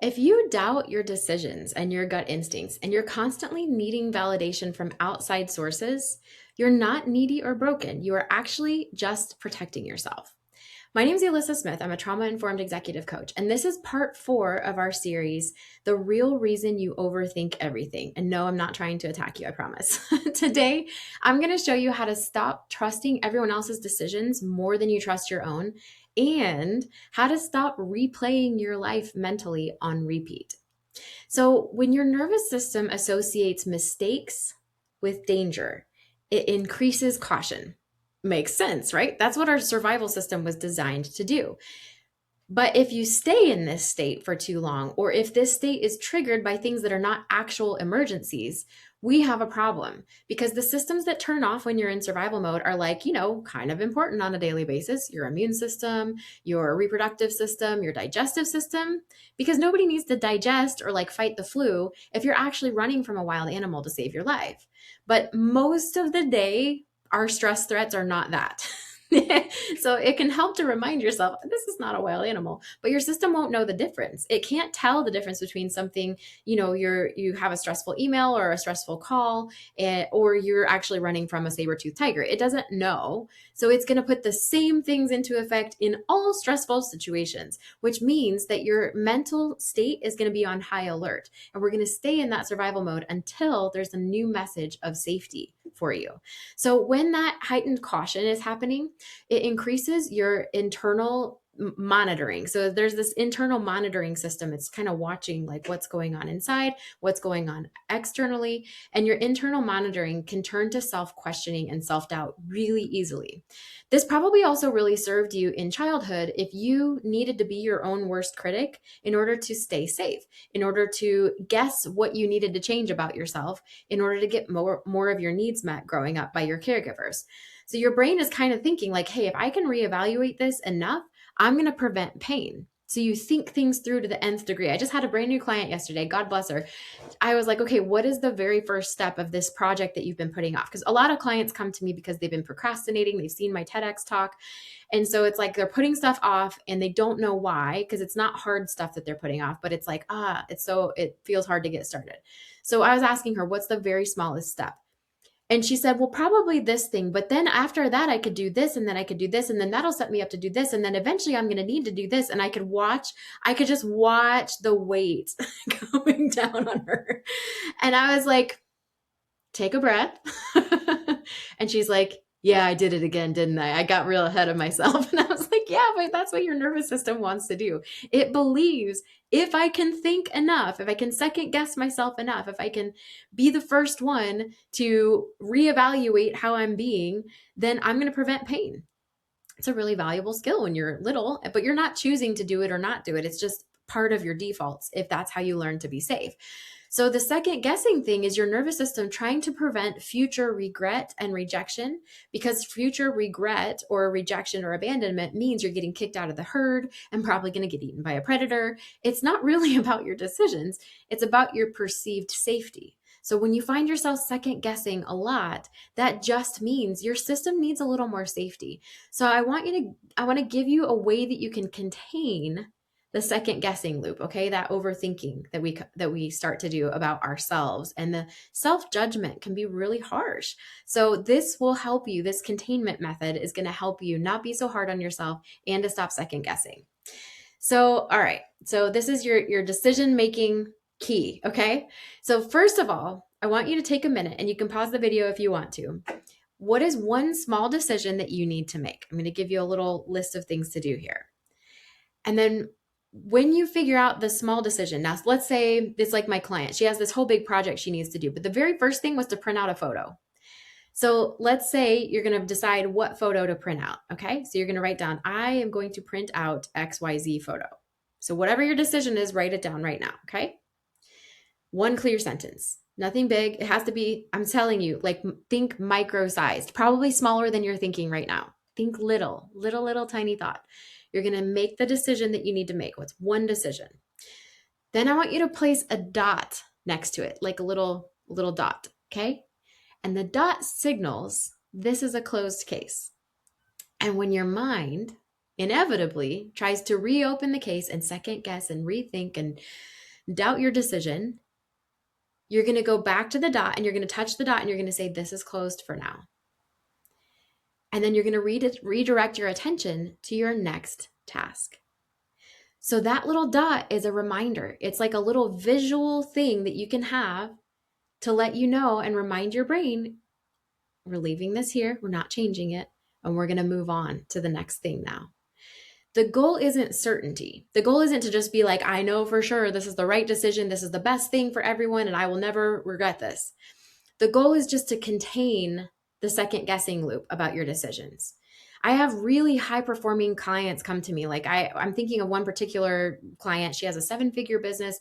If you doubt your decisions and your gut instincts, and you're constantly needing validation from outside sources, you're not needy or broken. You are actually just protecting yourself. My name is Elyssa Smith. I'm a trauma informed executive coach, and this is part 4 of our series, The Real Reason You Overthink Everything. And no, I'm not trying to attack you, I promise. Today, I'm going to show you how to stop trusting everyone else's decisions more than you trust your own, and how to stop replaying your life mentally on repeat. So, when your nervous system associates mistakes with danger, it increases caution. Makes sense, right? That's what our survival system was designed to do. But if you stay in this state for too long, or if this state is triggered by things that are not actual emergencies, we have a problem, because the systems that turn off when you're in survival mode are like, kind of important on a daily basis: your immune system, your reproductive system, your digestive system, because nobody needs to digest or like fight the flu if you're actually running from a wild animal to save your life. But most of the day, our stress threats are not that. So it can help to remind yourself this is not a wild animal, but your system won't know the difference. It can't tell the difference between something, you have a stressful email or a stressful call, or you're actually running from a saber-toothed tiger. It doesn't know. So it's going to put the same things into effect in all stressful situations, which means that your mental state is going to be on high alert. And we're going to stay in that survival mode until there's a new message of safety for you. So when that heightened caution is happening, it increases your internal monitoring. So there's this internal monitoring system. It's kind of watching like what's going on inside, what's going on externally, and your internal monitoring can turn to self-questioning and self-doubt really easily. This probably also really served you in childhood if you needed to be your own worst critic in order to stay safe, in order to guess what you needed to change about yourself, in order to get more of your needs met growing up by your caregivers. So your brain is kind of thinking like, hey, if I can reevaluate this enough, I'm going to prevent pain. So you think things through to the nth degree. I just had a brand new client yesterday. God bless her. I was like, okay, what is the very first step of this project that you've been putting off? Because a lot of clients come to me because they've been procrastinating. They've seen my TEDx talk. And so it's like they're putting stuff off and they don't know why, because it's not hard stuff that they're putting off, but it's like, it feels hard to get started. So I was asking her, what's the very smallest step? And she said, well, probably this thing. But then after that, I could do this, and then I could do this, and then that'll set me up to do this. And then eventually I'm going to need to do this. And I could just watch the weight going down on her. And I was like, take a breath. And she's like, yeah, I did it again, didn't I? I got real ahead of myself. And I was like, yeah, but that's what your nervous system wants to do. It believes if I can think enough, if I can second guess myself enough, if I can be the first one to reevaluate how I'm being, then I'm going to prevent pain. It's a really valuable skill when you're little, but you're not choosing to do it or not do it. It's just part of your defaults if that's how you learn to be safe. So the second guessing thing is your nervous system trying to prevent future regret and rejection, because future regret or rejection or abandonment means you're getting kicked out of the herd and probably going to get eaten by a predator. It's not really about your decisions. It's about your perceived safety. So when you find yourself second guessing a lot, that just means your system needs a little more safety. So I want to give you a way that you can contain the second guessing loop, okay? That overthinking that we start to do about ourselves, and the self-judgment can be really harsh. So this will help you. This containment method is going to help you not be so hard on yourself and to stop second guessing. So, all right. So this is your decision-making key, okay? So first of all, I want you to take a minute, and you can pause the video if you want to. What is one small decision that you need to make? I'm going to give you a little list of things to do here. And then when you figure out the small decision, now let's say it's like my client, she has this whole big project she needs to do, but the very first thing was to print out a photo. So let's say you're going to decide what photo to print out. Okay. So you're going to write down, I am going to print out XYZ photo. So whatever your decision is, write it down right now. Okay. One clear sentence, nothing big. It has to be, I'm telling you, like think micro-sized, probably smaller than you're thinking right now. Think little tiny thought. You're going to make the decision that you need to make. What's one decision? Then I want you to place a dot next to it, like a little dot, okay? And the dot signals this is a closed case. And when your mind inevitably tries to reopen the case and second guess and rethink and doubt your decision, you're going to go back to the dot and you're going to touch the dot and you're going to say, this is closed for now. And then you're going to redirect your attention to your next task. So that little dot is a reminder. It's like a little visual thing that you can have to let you know and remind your brain, we're leaving this here, we're not changing it, and we're going to move on to the next thing now. The goal isn't certainty. The goal isn't to just be like, I know for sure this is the right decision, this is the best thing for everyone, and I will never regret this. The goal is just to contain the second guessing loop about your decisions. I have really high performing clients come to me. Like I'm thinking of one particular client. She has a 7-figure business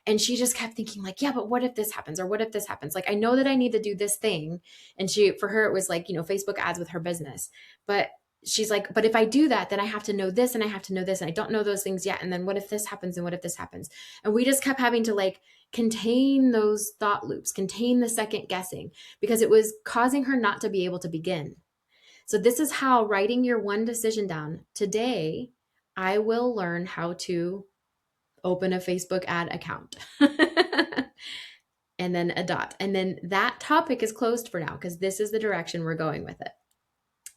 and she just kept thinking like, yeah, but what if this happens? Or what if this happens? Like, I know that I need to do this thing. And for her, it was like, Facebook ads with her business. But she's like, but if I do that, then I have to know this and I have to know this. And I don't know those things yet. And then what if this happens? And what if this happens? And we just kept having to like contain those thought loops, contain the second guessing, because it was causing her not to be able to begin. So this is how writing your one decision down. Today, I will learn how to open a Facebook ad account. And then a dot. And then that topic is closed for now because this is the direction we're going with it.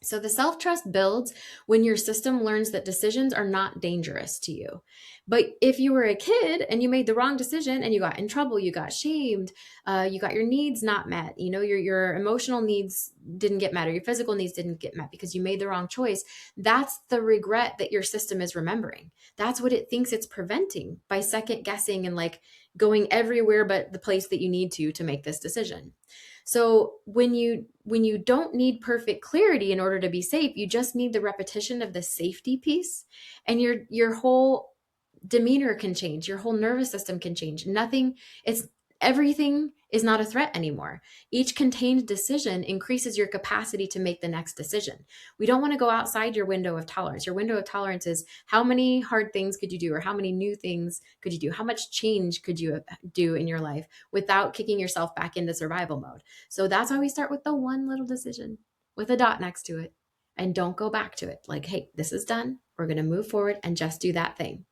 So the self-trust builds when your system learns that decisions are not dangerous to you. But if you were a kid and you made the wrong decision and you got in trouble, you got shamed, you got your needs not met, your emotional needs didn't get met or your physical needs didn't get met because you made the wrong choice, that's the regret that your system is remembering. That's what it thinks it's preventing by second guessing and like going everywhere but the place that you need to make this decision. So when you don't need perfect clarity in order to be safe, you just need the repetition of the safety piece, and your whole demeanor can change, your whole nervous system can change. Everything is not a threat anymore. Each contained decision increases your capacity to make the next decision. We don't want to go outside your window of tolerance. Your window of tolerance is how many hard things could you do, or how many new things could you do? How much change could you do in your life without kicking yourself back into survival mode? So that's why we start with the one little decision with a dot next to it, and don't go back to it. Like, hey, this is done. We're going to move forward and just do that thing.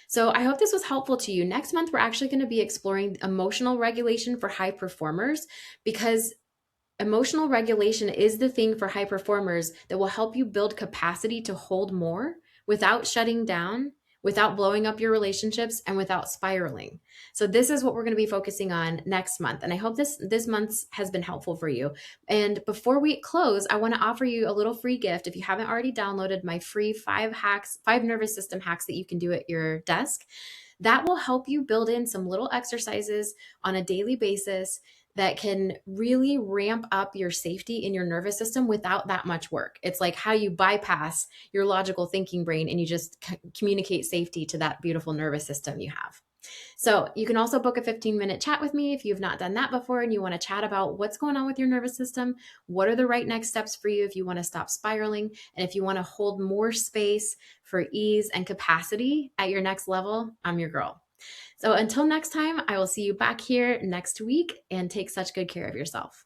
So I hope this was helpful to you. Next month, we're actually going to be exploring emotional regulation for high performers, because emotional regulation is the thing for high performers that will help you build capacity to hold more without shutting down, without blowing up your relationships, and without spiraling. So this is what we're going to be focusing on next month. And I hope this month has been helpful for you. And before we close, I want to offer you a little free gift. If you haven't already downloaded my free 5 nervous system hacks that you can do at your desk, that will help you build in some little exercises on a daily basis that can really ramp up your safety in your nervous system without that much work. It's like how you bypass your logical thinking brain and you just communicate safety to that beautiful nervous system you have. So you can also book a 15-minute chat with me if you've not done that before and you want to chat about what's going on with your nervous system, what are the right next steps for you if you want to stop spiraling, and if you want to hold more space for ease and capacity at your next level. I'm your girl. So until next time, I will see you back here next week, and take such good care of yourself.